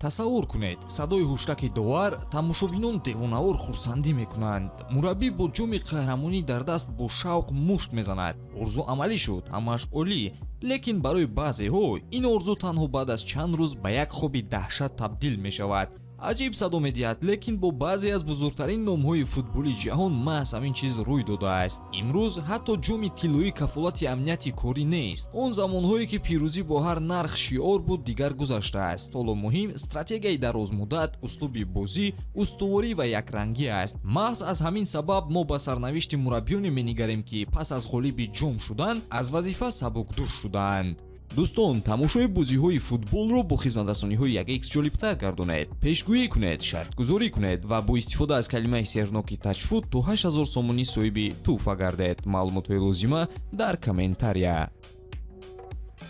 тасаввур кунед, садои ҳуштаки довар тамошобинон девонавор хурсандӣ мекунанд. мураббӣ бо ҷоми қаҳрамонӣ дар даст бо шавқ мушт мезанад. орзу амалӣ шуд, ҳамааш олӣ. лекин барои баъзеҳо ин орзу танҳо баъд аз чанд рӯз ба як хоби таҳшат табдил мешавад. аҷиб садо медиҳад, лекин бо баъзе аз бузургтарин номҳои футболи ҷаҳон маҳз ҳамин чиз рӯй додааст. имрӯз ҳатто ҷоми тиллои кафолати амнияти корӣ нест. он замонҳое ки пирӯзӣ бо ҳар нарх шиор буд дигар гузаштааст. ҳоло муҳим стратегияи дарозмуддат, услуби бозӣ, устуворӣ ва якрангӣ аст. маҳз аз ҳамин сабаб мо ба сарнавишти мураббиёне менигарем ки пас аз ғолиби ҷом шудан аз вазифа сабукдӯш шуданд. дӯстон, тамошои бозиҳои футболро бо хизматрасониҳои 1x ҷолибтар гардонед. пешгӯӣ кунед, шартгузорӣ кунед ва бо истифода аз калимаи серноки тачфут то 8000 сомонӣ соҳиби туҳфа гардед. маълумотҳои лозима дар комментария.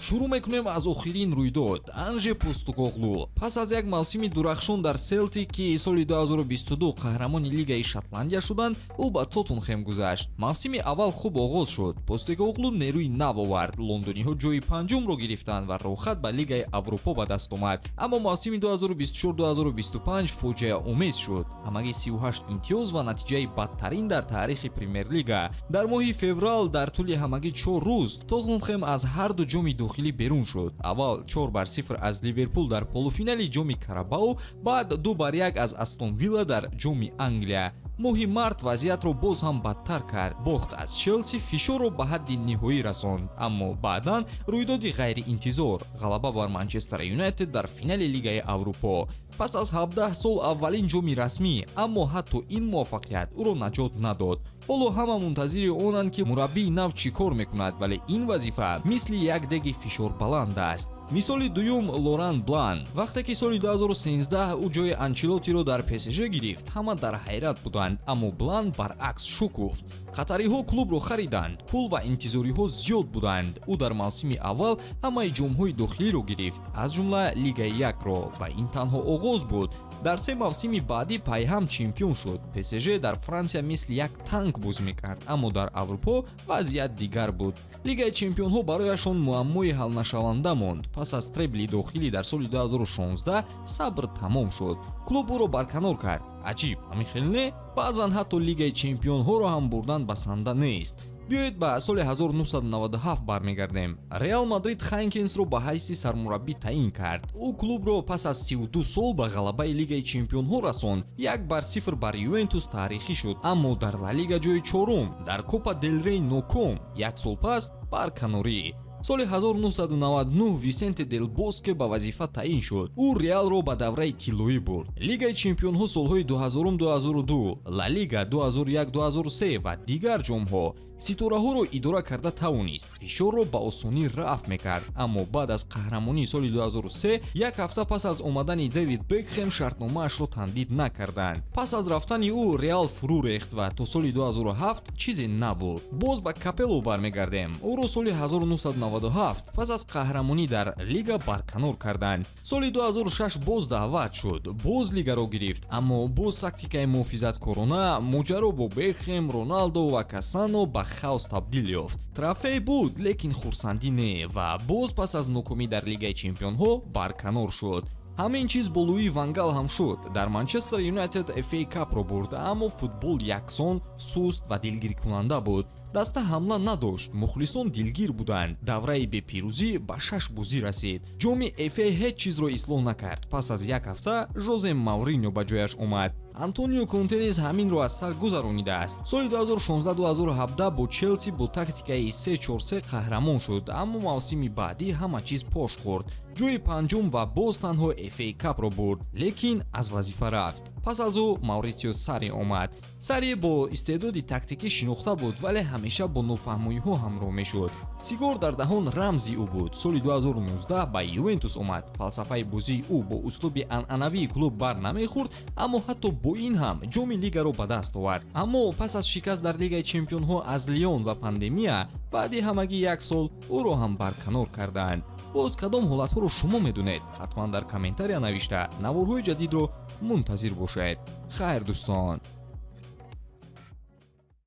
шурӯъ мекунем аз охирин рӯйдод. Анже Постукоғлу пас аз як мавсими дурахшон дар Селтик ки соли 2022 қаҳрамони лигаи Шотландия шуданд, ӯ ба Тоттенхем гузашт. мавсими аввал хуб оғоз шуд. Постукоғлу нерӯи нав овард. лондониҳо ҷои панҷумро гирифтанд ва роҳхат ба лигаи Аврупо ба даст омад. аммо мавсими 2024-2025 фоҷиаомез шуд. ҳамагӣ 38 имтиёз ва натиҷаи бадтарин дар таърихи Премер-лига. дар моҳи феврал дар тӯли ҳамагӣ 4 рӯз Тоттенхем аз ҳарду ҷоми дохилӣ берун шуд. аввал 4-0 аз Ливерпул дар полуфинали ҷоми Карабао, баъд 2-1 аз Астон Вилла дар ҷоми Англия. моҳи март вазиятро боз ҳам бадтар кард. бохт аз Челси фишорро ба ҳадди ниҳоӣ расонд. аммо баъдан рӯйдоди ғайриинтизор ғалаба бар Манчестер Юнайтед дар финали Лигаи Аврупо. пас аз 17 сол аввалин ҷоми расмӣ, аммо ҳатто ин муваффақият ӯро наҷот надод. ҳоло ҳама мунтазири онанд ки мураббии нав чӣ кор мекунад, вале ин вазифа мисли як деги фишорбаланд аст. мисоли дуюм Лоран Блан. вақте ки соли 2013 ӯ ҷои Анчелотиро дар ПСЖ гирифт, ҳама дар ҳайрат буданд, аммо Блан баръакс шукуфт. қатариҳо клубро хариданд, пул ва интизориҳо зиёд буданд. ӯ дар мавсими аввал ҳамаи ҷомҳои дохилиро гирифт, аз ҷумла Лигаи Якро, ва ин танҳо оғоз буд. дар се мавсими баъдӣ пайҳам чемпион шуд. ПСЖ дар Франсия мисли як танк бозӣ мекард, аммо дар Аврупо вазъият дигар буд. Лигаи чемпионҳо барояшон муаммои ҳалнашаванда монд. пас аз требли дохилӣ дар соли 2016 сабр тамом шуд. клуб ӯро барканор кард. аҷиб, ҳамин хел не? баъзан ҳатто Лигаи чемпионҳоро ҳам бурдан басанда нест. биёед ба соли 1997 бармегардем. Реал Мадрид Хайнкенсро ба ҳайси сармураббӣ таъин кард. ӯ клубро пас аз 32 сол ба ғалабаи Лигаи чемпионҳо расонд. 1-0 бар Ювентус таърихӣ шуд, аммо дар Ла Лига ҷои чорум, дар Копа дел Рей ноком. як сол пас барканорӣ. соли 1999 Висенте дел Боске ба вазифа таъин шуд. ӯ Реалро ба давраи тиллоӣ бурд. Лигаи чемпионҳо солҳои 2000-2002, Ла Лига 2001-2003 ва дигар ҷомҳо. ситораҳоро идора карда тавонист. фишорро ба осонӣ рафъ мекард, аммо баъд аз қаҳрамонии соли 2003, як ҳафта пас аз омадани Дэвид Бекхем шартномаашро тамдид накарданд. пас аз рафтани ӯ Реал фурӯ рехт ва то соли 2007 чизе набуд. боз ба Капелло бармегардем. ӯро соли 1997 пас аз қаҳрамонӣ дар Лига барканор карданд. соли 2006 боз даъват шуд. боз Лигаро гирифт, аммо боз тактикаи муҳофизаткорона, моҷаро бо Бекхем, Роналдо ва Касано ба хаос табдил ёфт. трофей буд, лекин хурсандӣ не, ва боз пас аз нокомӣ дар Лигаи чемпионҳо барканор шуд. ҳамин чиз бо Луи ван Гал ҳам шуд. дар Манчестер Юнайтед FA Капро бурда, аммо футбол яксон, суст ва дилгиркунанда буд. даста ҳамла надошт, мухлисон дилгир буданд. давраи бепирӯзӣ ба 6 бозӣ расид. ҷоми FA ҳеҷ чизро ислоҳ накард. пас аз як ҳафта Жозе Мауриньо ба ҷояш омад. Антонио Конте низ ҳаминро аз сар гузаронидааст. соли 2016-2017 бо Челси бо тактикаи 3-4-3 қаҳрамон шуд, аммо мавсими баъдӣ ҳама чиз пош хӯрд. ҷои панҷум ва боз танҳо FA Капро бурд, лекин аз вазифа рафт. пас аз ӯ Мавритсио Сарри омад. Сарри бо истеъдоди тактикӣ шинохта буд, вале ҳамеша бо нофаҳмоиҳо ҳамроҳ мешуд. сигор дар даҳон рамзи ӯ буд. соли 2019 ба Ювентус омад. фалсафаи бозии ӯ бо услуби анъанавии клуб бар намехӯрд, аммо ҳатто бо ин ҳам ҷоми лигаро ба даст овард. аммо пас аз шикаст дар Лигаи чемпионҳо аз Лион ва пандемия, баъди ҳамагӣ як сол ӯро ҳам барканор карданд. боз кадом ҳолатҳоро шумо медонед? ҳатман дар комментария навишта наворҳои ҷадидро мунтазир бошед. хайр дӯстон.